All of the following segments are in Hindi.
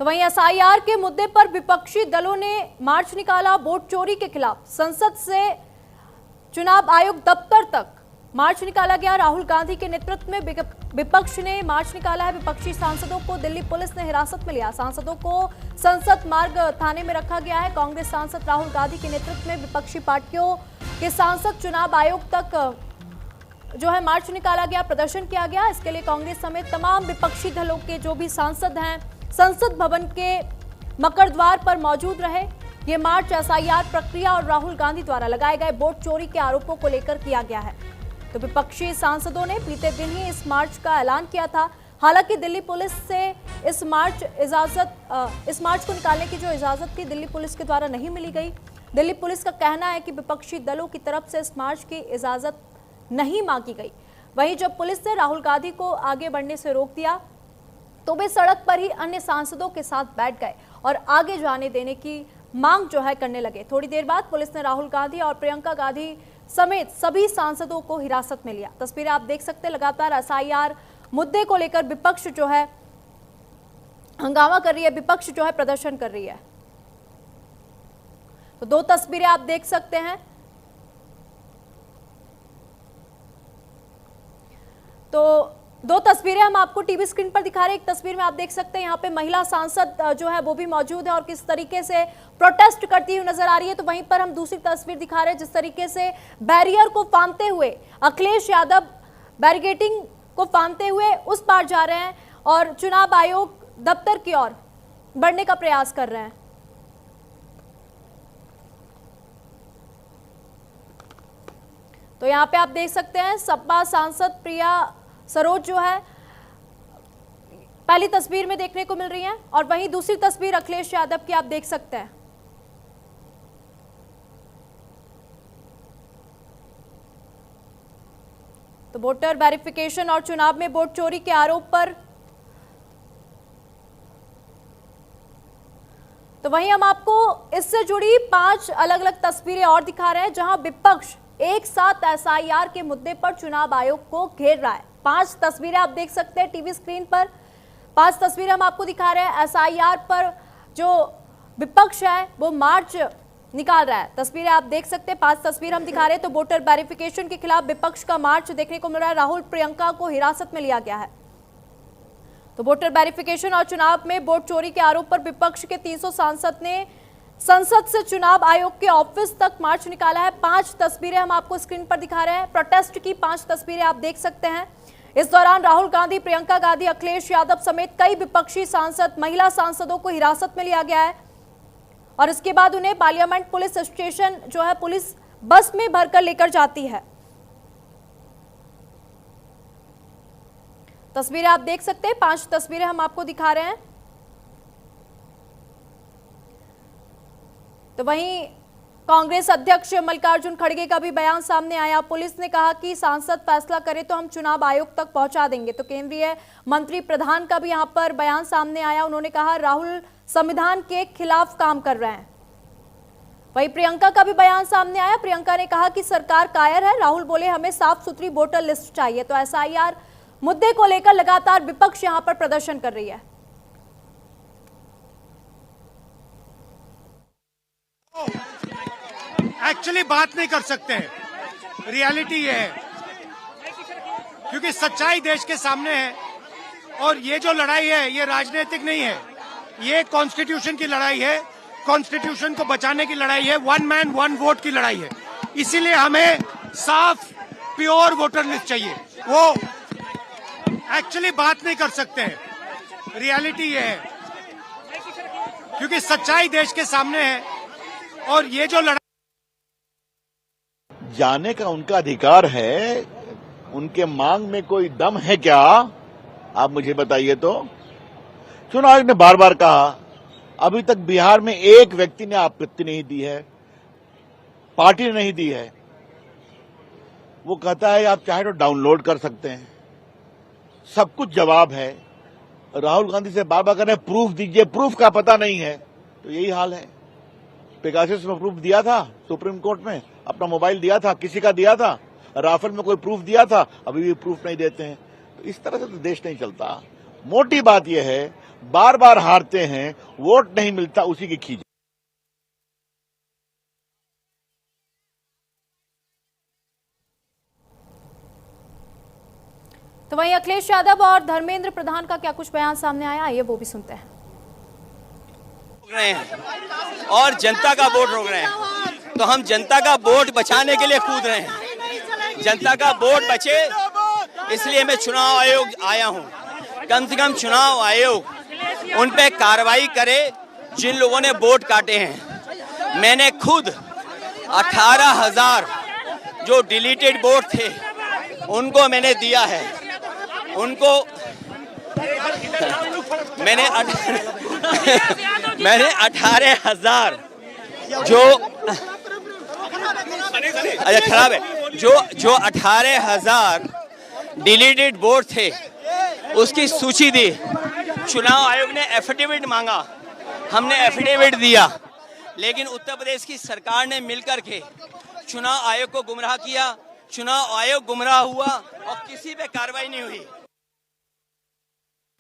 तो वहीं एसआईआर के मुद्दे पर विपक्षी दलों ने मार्च निकाला। वोट चोरी के खिलाफ संसद से चुनाव आयोग दफ्तर तक मार्च निकाला गया। राहुल गांधी के नेतृत्व में विपक्ष ने मार्च निकाला है। विपक्षी सांसदों को दिल्ली पुलिस ने हिरासत में लिया। सांसदों को संसद मार्ग थाने में रखा गया है। कांग्रेस सांसद राहुल गांधी के नेतृत्व में विपक्षी पार्टियों के सांसद चुनाव आयोग तक जो है मार्च निकाला गया, प्रदर्शन किया गया। इसके लिए कांग्रेस समेत तमाम विपक्षी दलों के जो भी सांसद हैं संसद भवन के मकर द्वार पर मौजूद रहे। ये मार्च एसआईआर प्रक्रिया और राहुल गांधी द्वारा लगाए गए वोट चोरी के आरोपों को लेकर किया गया है। तो विपक्षी सांसदों ने बीते दिन ही इस मार्च का ऐलान किया था। हालांकि दिल्ली पुलिस से इस मार्च को निकालने की जो इजाजत थी दिल्ली पुलिस के द्वारा नहीं मिली गई। दिल्ली पुलिस का कहना है कि विपक्षी दलों की तरफ से इस मार्च की इजाजत नहीं मांगी गई। वहीं जब पुलिस ने राहुल गांधी को आगे बढ़ने से रोक दिया तो वे सड़क पर ही अन्य सांसदों के साथ बैठ गए और आगे जाने देने की मांग जो है करने लगे। थोड़ी देर बाद पुलिस ने राहुल गांधी और प्रियंका गांधी समेत सभी सांसदों को हिरासत में लिया। तस्वीरें आप देख सकते हैं। लगातार एसआईआर मुद्दे को लेकर विपक्ष जो है हंगामा कर रही है, विपक्ष जो है प्रदर्शन कर रही है। तो दो तस्वीरें आप देख सकते हैं। तो दो तस्वीरें हम आपको टीवी स्क्रीन पर दिखा रहे हैं। एक तस्वीर में आप देख सकते हैं यहाँ पे महिला सांसद जो है वो भी मौजूद है और किस तरीके से प्रोटेस्ट करती हुई नजर आ रही है। तो वहीं पर हम दूसरी तस्वीर दिखा रहे हैं जिस तरीके से बैरियर को फांदते हुए अखिलेश यादव बैरिकेडिंग को फांदते हुए उस पार जा रहे हैं और चुनाव आयोग दफ्तर की ओर बढ़ने का प्रयास कर रहे हैं। तो यहाँ पे आप देख सकते हैं सपा सांसद प्रिया सरोज जो है पहली तस्वीर में देखने को मिल रही हैं और वहीं दूसरी तस्वीर अखिलेश यादव की आप देख सकते हैं। तो वोटर वेरिफिकेशन और चुनाव में वोट चोरी के आरोप पर तो वहीं हम आपको इससे जुड़ी 5 अलग अलग तस्वीरें और दिखा रहे हैं जहां विपक्ष एक साथ एसआईआर के मुद्दे पर चुनाव आयोग को घेर रहा है। 5 तस्वीरें आप देख सकते हैं टीवी स्क्रीन पर। 5 तस्वीरें हम आपको दिखा रहे हैं। एसआईआर पर जो विपक्ष है वो मार्च निकाल रहा है। तस्वीरें आप देख सकते हैं। 5 तस्वीर हम दिखा रहे हैं। तो वोटर वेरिफिकेशन के खिलाफ विपक्ष का मार्च देखने को मिल रहा है। राहुल प्रियंका को हिरासत में लिया गया है। तो वोटर वेरिफिकेशन और चुनाव में वोट चोरी के आरोप पर विपक्ष के 300 सांसद ने संसद से चुनाव आयोग के ऑफिस तक मार्च निकाला है। 5 तस्वीरें हम आपको स्क्रीन पर दिखा रहे हैं। प्रोटेस्ट की 5 तस्वीरें आप देख सकते हैं। इस दौरान राहुल गांधी, प्रियंका गांधी, अखिलेश यादव समेत कई विपक्षी सांसद, महिला सांसदों को हिरासत में लिया गया है और इसके बाद उन्हें पार्लियामेंट पुलिस स्टेशन जो है पुलिस बस में भरकर लेकर जाती है। तस्वीरें आप देख सकते हैं। 5 तस्वीरें हम आपको दिखा रहे हैं। तो वहीं कांग्रेस अध्यक्ष मल्लिकार्जुन खड़गे का भी बयान सामने आया। पुलिस ने कहा कि सांसद फैसला करे तो हम चुनाव आयोग तक पहुंचा देंगे। तो केंद्रीय मंत्री प्रधान का भी यहां पर बयान सामने आया। उन्होंने कहा राहुल संविधान के खिलाफ काम कर रहे हैं। वहीं प्रियंका का भी बयान सामने आया। प्रियंका ने कहा कि सरकार कायर है। राहुल बोले हमें साफ सुथरी वोटर लिस्ट चाहिए। तो एसआईआर मुद्दे को लेकर लगातार विपक्ष यहां पर प्रदर्शन कर रही है। एक्चुअली बात नहीं कर सकते हैं, रियलिटी ये है क्योंकि सच्चाई देश के सामने है और ये जो लड़ाई है ये राजनीतिक नहीं है, ये कॉन्स्टिट्यूशन की लड़ाई है, कॉन्स्टिट्यूशन को बचाने की लड़ाई है, 1 मैन 1 वोट की लड़ाई है। इसीलिए हमें साफ प्योर वोटर लिस्ट चाहिए। वो एक्चुअली बात नहीं कर सकते हैं, रियलिटी ये है क्योंकि सच्चाई देश के सामने है और ये जो लड़ाई जाने का उनका अधिकार है। उनके मांग में कोई दम है क्या, आप मुझे बताइए। तो चुनाव आयोग ने बार बार कहा, अभी तक बिहार में एक व्यक्ति ने आपत्ति नहीं दी है, पार्टी ने नहीं दी है। वो कहता है आप चाहे तो डाउनलोड कर सकते हैं, सब कुछ जवाब है। राहुल गांधी से बार बार कह रहे हैं प्रूफ दीजिए, प्रूफ का पता नहीं है। तो यही हाल है। पेगासस में प्रूफ दिया था सुप्रीम कोर्ट में, अपना मोबाइल दिया था, किसी का दिया था। राफेल में कोई प्रूफ दिया था, अभी भी प्रूफ नहीं देते हैं। तो इस तरह से तो देश नहीं चलता। मोटी बात यह है बार बार हारते हैं, वोट नहीं मिलता, उसी की खींच। तो वहीं अखिलेश यादव और धर्मेंद्र प्रधान का क्या कुछ बयान सामने आया, आइए वो भी सुनते हैं। रहे हैं और जनता का वोट रोक रहे हैं, तो हम जनता का वोट बचाने के लिए कूद रहे हैं। जनता का वोट बचे इसलिए मैं चुनाव आयोग आया हूं। कम से कम चुनाव आयोग उन पे कार्रवाई करे जिन लोगों ने वोट काटे हैं। मैंने खुद 18,000 जो डिलीटेड वोट थे उनको मैंने दिया है। उनको मैंने 18,000 जो अच्छा खराब है, जो 18,000 डिलीटेड वोट थे उसकी सूची दी। चुनाव आयोग ने एफिडेविट मांगा, हमने एफिडेविट दिया, लेकिन उत्तर प्रदेश की सरकार ने मिलकर के चुनाव आयोग को गुमराह किया। चुनाव आयोग गुमराह हुआ और किसी पे कार्रवाई नहीं हुई।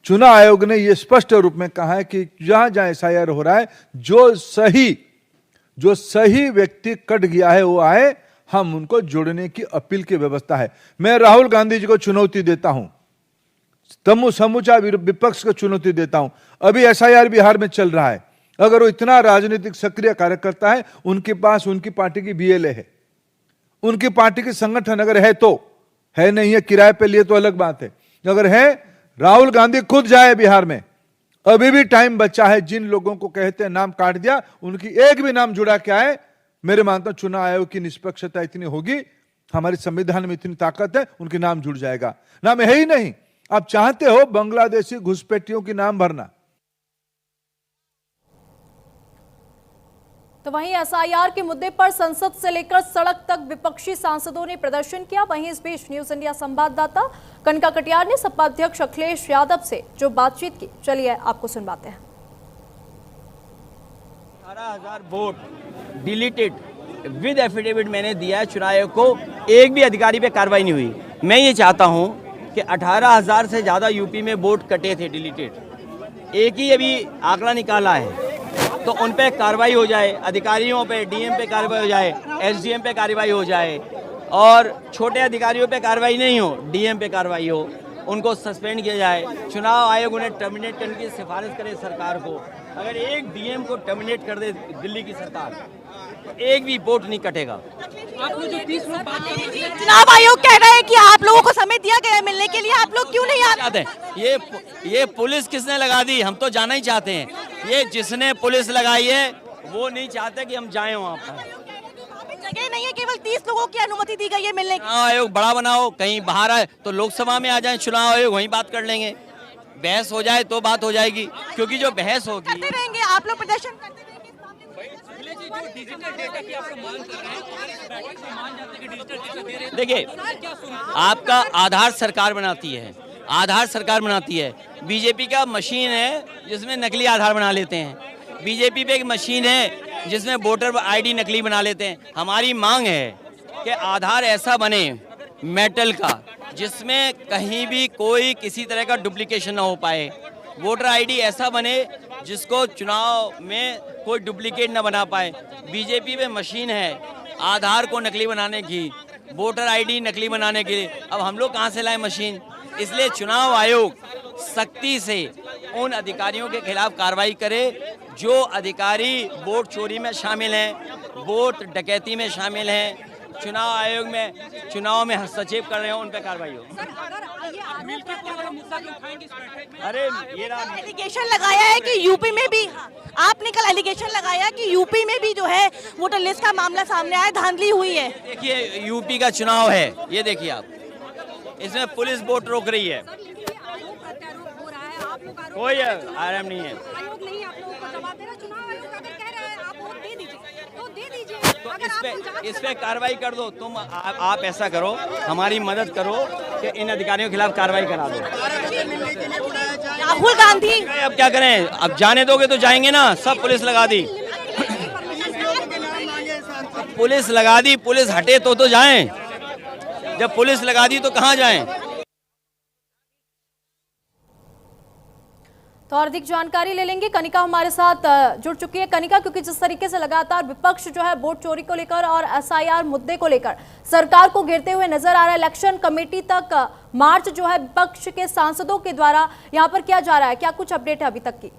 चुनाव आयोग ने यह स्पष्ट रूप में कहा है कि जहां जहां एसआईआर हो रहा है, जो सही व्यक्ति कट गया है वो आए, हम उनको जोड़ने की अपील की व्यवस्था है। मैं राहुल गांधी जी को चुनौती देता हूं, समूचा विपक्ष को चुनौती देता हूं। अभी एसआईआर बिहार में चल रहा है, अगर वो इतना राजनीतिक सक्रिय कार्यकर्ता है, उनके पास उनकी पार्टी की बीएलए है, उनकी पार्टी के संगठन अगर है तो है, नहीं है किराए पे लिए तो अलग बात है। अगर है, राहुल गांधी खुद जाए बिहार में, अभी भी टाइम बचा है। जिन लोगों को कहते हैं नाम काट दिया, उनकी एक भी नाम जुड़ा के आए। मेरे मानता हूं चुनाव आयोग की निष्पक्षता इतनी होगी, हमारे संविधान में इतनी ताकत है, उनके नाम जुड़ जाएगा। नाम है ही नहीं, आप चाहते हो बांग्लादेशी घुसपैठियों की नाम भरना। तो वहीं एसआईआर के मुद्दे पर संसद से लेकर सड़क तक विपक्षी सांसदों ने प्रदर्शन किया। वहीं इस बीच न्यूज इंडिया संवाददाता कनका कटियार ने सपा अध्यक्ष अखिलेश यादव से जो बातचीत की, चलिए आपको सुनवाते हैं। 18,000 वोट डिलीटेड विद एफिडेविट मैंने दिया है चुनाव आयोग को, एक भी अधिकारी पे कार्रवाई नहीं हुई। मैं ये चाहता हूं कि 18,000 से ज्यादा यूपी में वोट कटे थे डिलीटेड, एक ही अभी आंकड़ा निकाला है, तो उन पे कार्रवाई हो जाए। अधिकारियों पे, डीएम पे कार्रवाई हो जाए, एसडीएम पे कार्रवाई हो जाए, और छोटे अधिकारियों पे कार्रवाई नहीं हो, डीएम पे कार्रवाई हो, उनको सस्पेंड किया जाए। चुनाव आयोग उन्हें टर्मिनेट करने की सिफारिश करे सरकार को। अगर एक डीएम को टर्मिनेट कर दे दिल्ली की सरकार, तो एक भी वोट नहीं कटेगा। चुनाव आयोग कह रहा है कि आप लोगों को समय दिया गया है मिलने के लिए, आप लोग क्यों नहीं आते हैं? ये पुलिस किसने लगा दी, हम तो जाना ही चाहते हैं। ये जिसने पुलिस लगाई है वो नहीं चाहते कि हम जाएं वहाँ पर। जगह नहीं है, केवल 30 लोगों की अनुमति दी गई है मिलने की। चुनाव आयोग बड़ा बनाओ, कहीं बाहर आए तो लोकसभा में आ जाए चुनाव आयोग, वहीं बात कर लेंगे। बहस हो जाए तो बात हो जाएगी, क्योंकि जो बहस होगी करते रहेंगे, आप लोग प्रदर्शन करते रहेंगे। देखिए, आपका आधार सरकार बनाती है, आधार सरकार बनाती है। बीजेपी का मशीन है जिसमें नकली आधार बना लेते हैं। बीजेपी पे एक मशीन है जिसमें वोटर आईडी नकली बना लेते हैं। हमारी मांग है कि आधार ऐसा बने मेटल का, जिसमें कहीं भी कोई किसी तरह का डुप्लीकेशन ना हो पाए। वोटर आईडी ऐसा बने जिसको चुनाव में कोई डुप्लीकेट ना बना पाए। बीजेपी में मशीन है आधार को नकली बनाने की, वोटर आईडी नकली बनाने के लिए। अब हम लोग कहाँ से लाए मशीन? इसलिए चुनाव आयोग सख्ती से उन अधिकारियों के खिलाफ कार्रवाई करे जो अधिकारी वोट चोरी में शामिल हैं, वोट डकैती में शामिल हैं, चुनाव आयोग में चुनाव में हस्तक्षेप कर रहे हो, उन पर कार्रवाई हो। अरे ये एलिगेशन लगाया है कि यूपी में भी, आपने कल एलिगेशन लगाया कि यूपी में भी जो है वोटर लिस्ट का मामला सामने आया, धांधली हुई है। देखिए, यूपी का चुनाव है, ये देखिए आप, इसमें पुलिस वोट रोक रही है, कोई आराम नहीं है। तो इस पे कार्रवाई कर दो। तुम आप ऐसा करो, हमारी मदद करो कि इन अधिकारियों के खिलाफ कार्रवाई करा दो। राहुल गांधी अब क्या करें? अब जाने दोगे तो जाएंगे ना। सब पुलिस लगा दी, पुलिस लगा दी, पुलिस हटे तो जाएं। जब पुलिस लगा दी तो कहां जाएं? तो और अधिक जानकारी ले लेंगे। कनिका हमारे साथ जुड़ चुकी है। कनिका, क्योंकि जिस तरीके से लगातार विपक्ष जो है वोट चोरी को लेकर और एसआईआर मुद्दे को लेकर सरकार को घेरते हुए नजर आ रहा है, इलेक्शन कमेटी तक मार्च जो है विपक्ष के सांसदों के द्वारा यहाँ पर किया जा रहा है, क्या कुछ अपडेट है अभी तक की?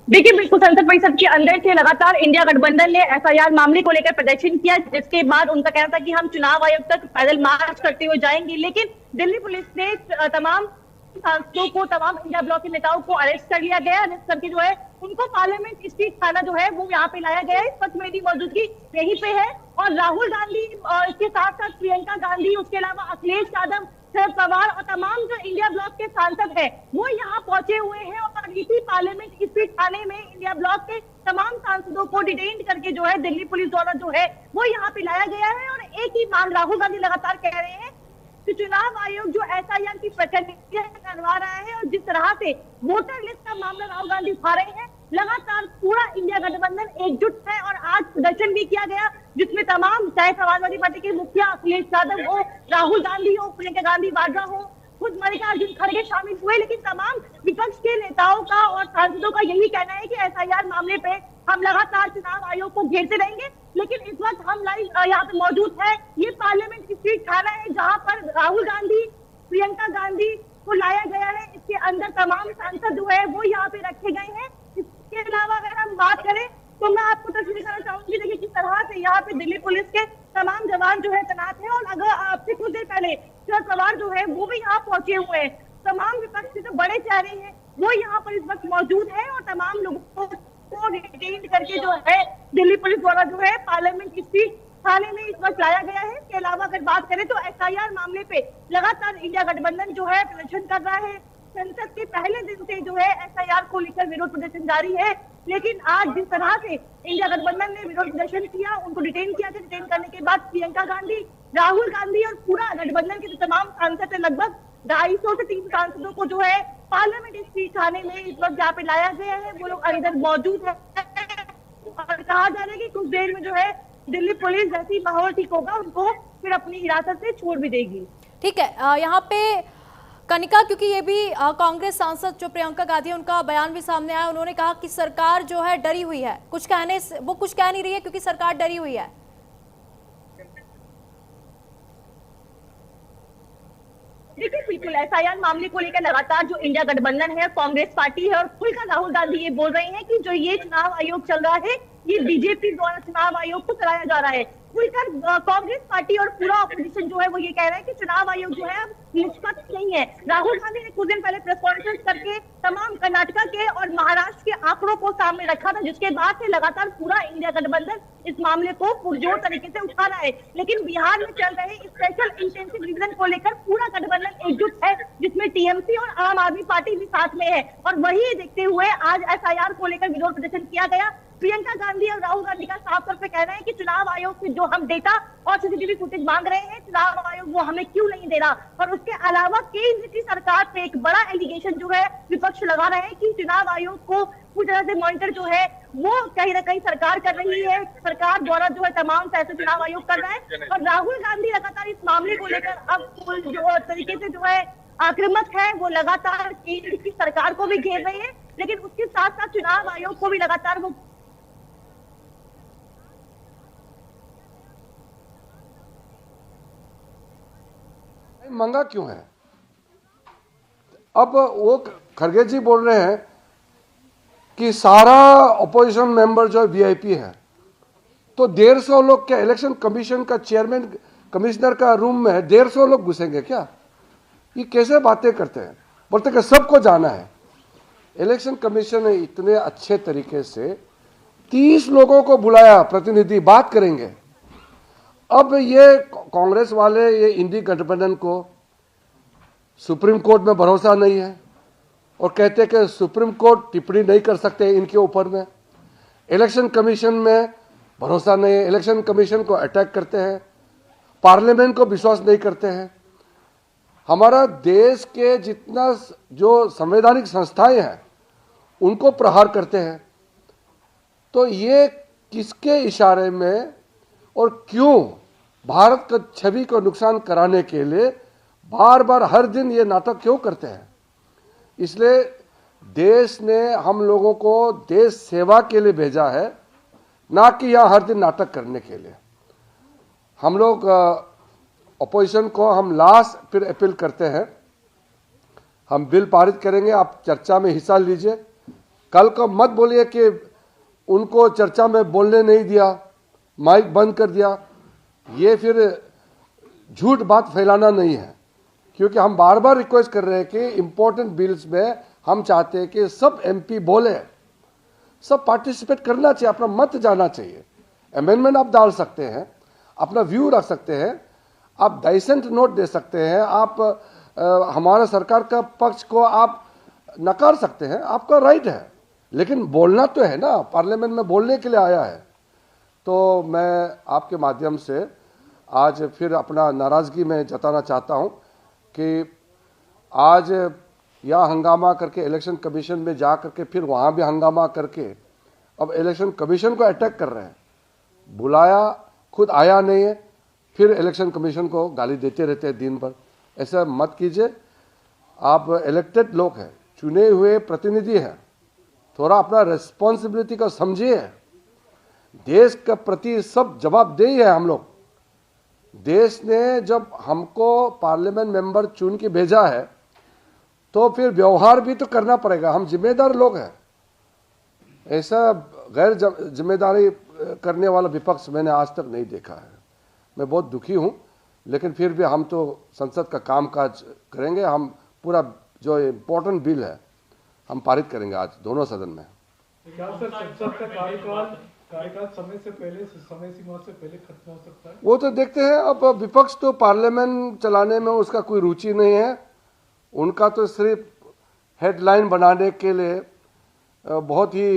देखिए, बिल्कुल संसद परिसर के अंदर से लगातार इंडिया गठबंधन ने एसआईआर मामले को लेकर प्रदर्शन किया, जिसके बाद उनका कहना था कि हम चुनाव आयोग तक पैदल मार्च करते हुए जाएंगे। लेकिन दिल्ली पुलिस ने तमाम सांसदों को, तमाम इंडिया ब्लॉक के नेताओं को अरेस्ट कर लिया गया। अरेस्ट करके जो है उनको पार्लियामेंट स्ट्रीट थाना जो है वो यहाँ पे लाया गया है। इस वक्त मेरी मौजूदगी यहीं पे है और राहुल गांधी, इसके साथ साथ प्रियंका गांधी, उसके अलावा अखिलेश यादव, शरद पवार और तमाम जो इंडिया ब्लॉक के सांसद हैं वो यहाँ पहुंचे हुए हैं। और इसी पार्लियामेंट स्ट्रीट थाने में इंडिया ब्लॉक के तमाम सांसदों को डिटेन करके जो है दिल्ली पुलिस द्वारा जो है वो यहाँ पे लाया गया है। और एक ही मांग राहुल गांधी लगातार कह रहे हैं कि चुनाव आयोग जो एसआईआर की प्रक्रिया करवा रहा है और जिस तरह से वोटर लिस्ट का मामला राहुल गांधी उठा रहे हैं, लगातार पूरा इंडिया गठबंधन एकजुट है। और आज प्रदर्शन भी किया गया, जिसमें तमाम, चाहे समाजवादी पार्टी के मुखिया अखिलेश यादव हो, राहुल गांधी हो, प्रियंका गांधी वाड्रा हो, खुद मल्लिकार्जुन खड़गे शामिल हुए। लेकिन तमाम विपक्ष के नेताओं का और सांसदों का यही कहना है कि एसआईआर मामले पे हम लगातार चुनाव आयोग को घेरते रहेंगे। लेकिन इस वक्त हम लाइव यहाँ पे मौजूद है, ये पार्लियामेंट स्ट्रीट थाना है जहाँ पर राहुल गांधी, प्रियंका गांधी को लाया गया है। इसके अंदर तमाम सांसद जो है वो यहाँ पे रखे गए हैं। इसके अलावा अगर हम बात करें तो मैं आपको तस्वीर दिखाना चाहूंगी। देखिए किस तरह से यहाँ पे दिल्ली पुलिस के तमाम जवान जो है तैनात है। और अगर आपसे कुछ देर पहले शरद पवार जो है वो भी यहाँ पहुंचे हुए हैं। तमाम विपक्ष के जो बड़े चेहरे हैं वो यहाँ पर इस वक्त मौजूद है और तमाम लोगों को डिटेन करके जो है दिल्ली पुलिस द्वारा जो है पार्लियामेंट स्ट्रीट थाने में इस वक्त लाया गया है। इसके अलावा अगर बात करें तो एसआईआर मामले पे लगातार इंडिया गठबंधन जो है प्रदर्शन कर रहा है। संसद के पहले दिन से जो है एसआईआर को लेकर विरोध प्रदर्शन जारी है। लेकिन आज जिस तरह से इंडिया गठबंधन ने विरोध प्रदर्शन किया, उनको डिटेन किया था, डिटेन करने के बाद प्रियंका गांधी, राहुल गांधी और पूरा गठबंधन के तमाम सांसद, लगभग 250 से 300 सांसदों को जो है पार्लियामेंट स्ट्रीट थाने में इस वक्त जहाँ पे लाया गया है, वो लोग अंदर मौजूद है। और कहा जा रहा है कि कुछ देर में जो है दिल्ली पुलिस जैसे ही माहौल ठीक होगा उनको फिर अपनी हिरासत से छोड़ भी देगी। ठीक है, यहाँ पे कनिका, क्योंकि ये भी कांग्रेस सांसद जो प्रियंका गांधी है उनका बयान भी सामने आया, उन्होंने कहा कि सरकार जो है डरी हुई है, कुछ कह नहीं रही है क्योंकि सरकार डरी हुई है। देखिए, बिल्कुल एसआईआर मामले को लेकर लगातार जो इंडिया गठबंधन है, कांग्रेस पार्टी है और खुलकर राहुल गांधी ये बोल रहे हैं कि जो ये चुनाव आयोग चल रहा है ये बीजेपी द्वारा चुनाव आयोग को चलाया जा रहा है। खुलकर कांग्रेस पार्टी और पूरा ऑपोजिशन जो है वो ये कह रहा है कि चुनाव आयोग जो है निष्पक्ष नहीं है। राहुल गांधी ने कुछ दिन पहले प्रेस कॉन्फ्रेंस करके तमाम कर्नाटका के और महाराष्ट्र के आंकड़ों को सामने रखा था, जिसके बाद से लगातार पूरा इंडिया गठबंधन इस मामले को पुरजोर तरीके से उठा रहा है। लेकिन बिहार में चल रहे स्पेशल इंटेंसिव रिवीजन को लेकर पूरा गठबंधन एकजुट है, जिसमें टीएमसी और आम आदमी पार्टी भी साथ में है। और वही देखते हुए आज एसआईआर को लेकर विरोध प्रदर्शन किया गया। प्रियंका गांधी और राहुल गांधी का साफ तौर पे कहना है कि चुनाव आयोग से जो हम डेटा और सीसीटीवी फुटेज मांग रहे हैं, चुनाव आयोग वो हमें क्यों नहीं दे रहा। और उसके अलावा केंद्र की सरकार पे एक बड़ा एलिगेशन जो है विपक्ष लगा रहे हैं कि चुनाव आयोग को पूरी तरह से मॉनिटर जो है वो कहीं ना कहीं सरकार कर रही है, सरकार द्वारा जो है तमाम फैसले चुनाव आयोग कर रहा है। और राहुल गांधी लगातार इस मामले को लेकर अब जो तरीके से जो है आक्रामक है, वो लगातार केंद्र की सरकार को भी घेर रहे हैं। लेकिन उसके साथ साथ चुनाव आयोग को भी लगातार वो मंगा क्यों है। अब वो खड़गे जी बोल रहे हैं कि सारा अपोजिशन मेंबर जो वीआईपी है, तो 150 लोग क्या इलेक्शन कमीशन का चेयरमैन कमिश्नर का रूम में 150 लोग घुसेंगे क्या? ये कैसे बातें करते हैं। बोलते कि सबको जाना है। इलेक्शन कमीशन ने इतने अच्छे तरीके से 30 लोगों को बुलाया, प्रतिनिधि बात करेंगे। अब ये कांग्रेस वाले ये इंडी गठबंधन को सुप्रीम कोर्ट में भरोसा नहीं है और कहते कि सुप्रीम कोर्ट टिप्पणी नहीं कर सकते इनके ऊपर में। इलेक्शन कमीशन में भरोसा नहीं है, इलेक्शन कमीशन को अटैक करते हैं, पार्लियामेंट को विश्वास नहीं करते हैं। हमारा देश के जितना जो संवैधानिक संस्थाएं हैं उनको प्रहार करते हैं। तो ये किसके इशारे में और क्यों भारत का छवि को नुकसान कराने के लिए बार बार हर दिन ये नाटक क्यों करते हैं? इसलिए देश ने हम लोगों को देश सेवा के लिए भेजा है, ना कि यहाँ हर दिन नाटक करने के लिए। हम लोग अपोजिशन को हम लास्ट फिर अपील करते हैं, हम बिल पारित करेंगे, आप चर्चा में हिस्सा लीजिए। कल को मत बोलिए कि उनको चर्चा में बोलने नहीं दिया, माइक बंद कर दिया। ये फिर झूठ बात फैलाना नहीं है, क्योंकि हम बार बार रिक्वेस्ट कर रहे हैं कि इम्पोर्टेंट बिल्स में हम चाहते हैं कि सब एमपी बोले, सब पार्टिसिपेट करना चाहिए, अपना मत जाना चाहिए। अमेंडमेंट आप डाल सकते हैं, अपना व्यू रख सकते हैं, आप डाइसेंट नोट दे सकते हैं, आप हमारा सरकार का पक्ष को आप नकार सकते हैं, आपका राइट है, लेकिन बोलना तो है ना, पार्लियामेंट में बोलने के लिए आया है। तो मैं आपके माध्यम से आज फिर अपना नाराज़गी में जताना चाहता हूं कि आज यहाँ हंगामा करके इलेक्शन कमीशन में जा करके फिर वहाँ भी हंगामा करके अब इलेक्शन कमीशन को अटैक कर रहे हैं। बुलाया, खुद आया नहीं है, फिर इलेक्शन कमीशन को गाली देते रहते हैं दिन भर। ऐसा मत कीजिए, आप इलेक्टेड लोग हैं, चुने हुए प्रतिनिधि हैं, थोड़ा अपना रिस्पॉन्सिबिलिटी को समझिए। देश के प्रति सब जवाबदेही है हम लोग। देश ने जब हमको पार्लियामेंट मेंबर चुन के भेजा है तो फिर व्यवहार भी तो करना पड़ेगा, हम जिम्मेदार लोग हैं। ऐसा गैर जिम्मेदारी करने वाला विपक्ष मैंने आज तक नहीं देखा है। मैं बहुत दुखी हूं, लेकिन फिर भी हम तो संसद का कामकाज करेंगे। हम पूरा जो इम्पोर्टेंट बिल है हम पारित करेंगे आज दोनों सदन में। क्या सर संसद का कार्यकाल समय सीमा से पहले खत्म हो सकता है? वो तो देखते हैं। अब विपक्ष तो पार्लियामेंट चलाने में उसका कोई रुचि नहीं है, उनका तो सिर्फ हेडलाइन बनाने के लिए बहुत ही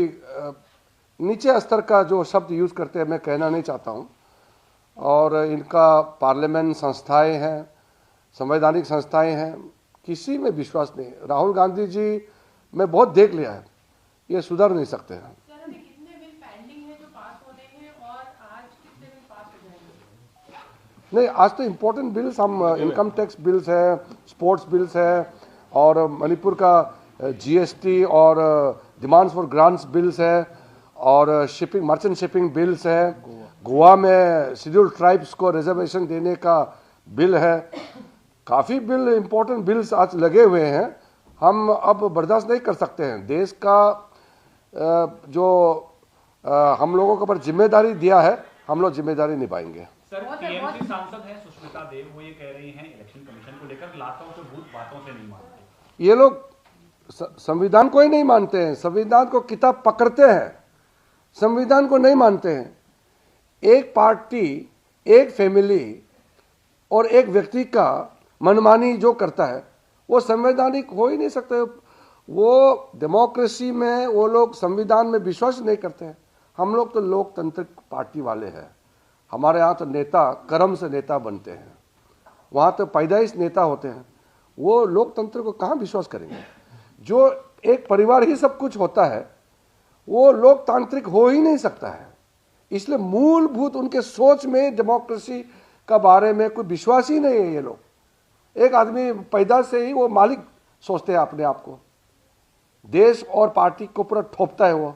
नीचे स्तर का जो शब्द यूज करते हैं, मैं कहना नहीं चाहता हूं। और इनका पार्लियामेंट संस्थाएं हैं, संवैधानिक संस्थाएं हैं, किसी में विश्वास नहीं। राहुल गांधी जी मैं बहुत देख लिया है, ये सुधर नहीं सकते हैं। नहीं, आज तो इम्पोर्टेंट बिल्स हम इनकम टैक्स बिल्स है, स्पोर्ट्स बिल्स है, और मणिपुर का जीएसटी और डिमांड्स फॉर ग्रांट्स बिल्स है, और शिपिंग मर्चेंट शिपिंग बिल्स है, गोवा में शेड्यूल्ड ट्राइब्स को रिजर्वेशन देने का बिल है। काफ़ी बिल इम्पोर्टेंट बिल्स आज लगे हुए हैं। हम अब बर्दाश्त नहीं कर सकते हैं। देश का जो हम लोगों के ऊपर जिम्मेदारी दिया है, हम लोग जिम्मेदारी निभाएंगे। सर, टीएमसी सांसद हैं सुष्मिता देव, वो ये कह रही हैं इलेक्शन कमीशन को लेकर लातों को भूत बातों से नहीं मानते। ये लोग संविधान को ही नहीं मानते हैं, संविधान को किताब पकड़ते हैं, संविधान को नहीं मानते हैं। एक पार्टी, एक फैमिली और एक व्यक्ति का मनमानी जो करता है वो संवैधानिक हो ही नहीं सकते। वो डेमोक्रेसी में वो लोग संविधान में विश्वास नहीं करते हैं। हम लोग तो लोकतांत्रिक पार्टी वाले हैं। हमारे यहाँ तो नेता कर्म से नेता बनते हैं, वहाँ तो पैदाइश नेता होते हैं। वो लोकतंत्र को कहाँ विश्वास करेंगे? जो एक परिवार ही सब कुछ होता है वो लोकतांत्रिक हो ही नहीं सकता है। इसलिए मूलभूत उनके सोच में डेमोक्रेसी का बारे में कोई विश्वास ही नहीं है। ये लोग, एक आदमी पैदा से ही वो मालिक सोचते हैं अपने आप को, देश और पार्टी को पूरा ठोपता है वो।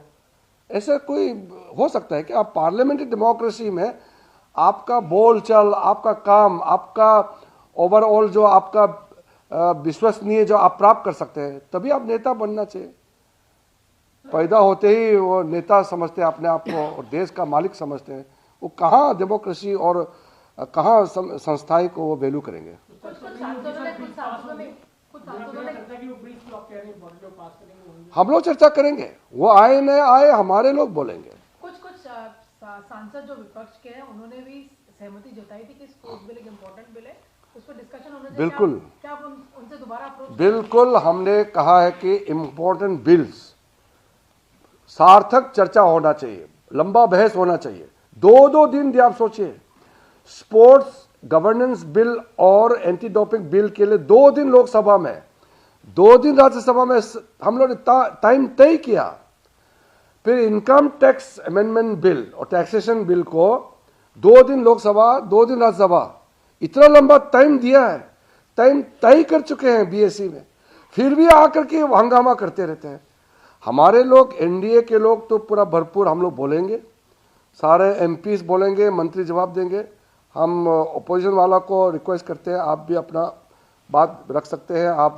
ऐसा कोई हो सकता है कि आप पार्लियामेंट्री डेमोक्रेसी में आपका बोलचाल, आपका काम, आपका ओवरऑल जो आपका विश्वसनीय जो आप प्राप्त कर सकते हैं, तभी आप नेता बनना चाहिए। पैदा होते ही वो नेता समझते हैं अपने आप को और देश का मालिक समझते हैं। वो कहाँ डेमोक्रेसी और कहाँ संस्थाएं को वो वैल्यू करेंगे? हम लोग चर्चा करेंगे, वो आए न आए हमारे लोग बोलेंगे। कुछ सांसद जो विपक्ष के हैं उन्होंने भी सहमति जताई थी कि स्पोर्ट्स बिल एक इम्पोर्टेंट बिल है, उस पर डिस्कशन होना चाहिए। बिल्कुल, क्या आप उनसे दोबारा अप्रोच? बिल्कुल, हमने कहा है कि इम्पोर्टेंट बिल्स सार्थक चर्चा होना चाहिए, लंबा बहस होना चाहिए। 2-2 दिन आप सोचिए, स्पोर्ट्स गवर्नेंस बिल और एंटी डोपिंग बिल के लिए 2 दिन लोकसभा में, 2 दिन राज्यसभा में हम लोग ने टाइम तय किया। फिर इनकम टैक्स अमेंडमेंट बिल और टैक्सेशन बिल को 2 दिन लोकसभा, 2 दिन राज्यसभा, इतना लंबा टाइम दिया है। टाइम तय कर चुके हैं बीएससी में, फिर भी आकर के हंगामा करते रहते हैं। हमारे लोग, एनडीए के लोग तो पूरा भरपूर हम लोग बोलेंगे, सारे एमपीज बोलेंगे, मंत्री जवाब देंगे। हम अपोजिशन वाला को रिक्वेस्ट करते हैं, आप भी अपना बात रख सकते हैं, आप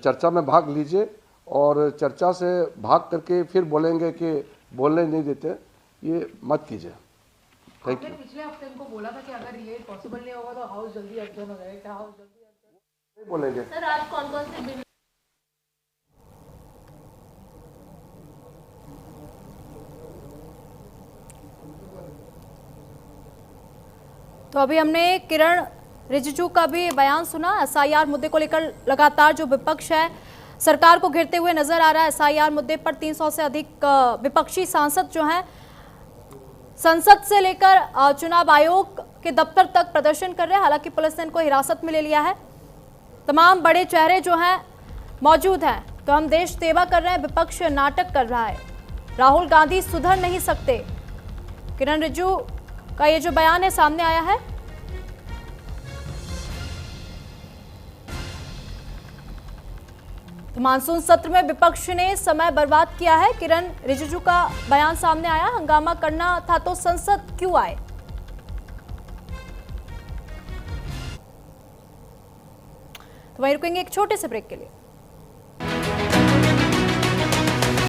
चर्चा में भाग लीजिए और चर्चा से भाग करके फिर बोलेंगे कि बोलने नहीं देते, ये मत कीजिए। Thank you. पिछले हफ्ते इनको बोला था कि अगर ये पॉसिबल नहीं होगा तो हाउस जल्दी एडजर्न हो जाएगा, क्या हाउस जल्दी नहीं बोलेंगे। सर आज कौन कौन से बिल तो अभी हमने किरण रिजिजू का भी बयान सुना। एसआईआर मुद्दे को लेकर लगातार जो विपक्ष है सरकार को घेरते हुए नजर आ रहा है। एसआईआर मुद्दे पर 300 से अधिक विपक्षी सांसद जो हैं संसद से लेकर चुनाव आयोग के दफ्तर तक प्रदर्शन कर रहे हैं। हालांकि पुलिस ने इनको हिरासत में ले लिया है। तमाम बड़े चेहरे जो हैं मौजूद हैं। तो हम देश सेवा कर रहे हैं, विपक्ष नाटक कर रहा है, राहुल गांधी सुधर नहीं सकते। किरण रिजिजू का ये जो बयान है सामने आया है। तो मानसून सत्र में विपक्ष ने समय बर्बाद किया है। किरण रिजिजू का बयान सामने आया, हंगामा करना था तो संसद क्यों आए। तो वहीं रुकेंगे एक छोटे से ब्रेक के लिए।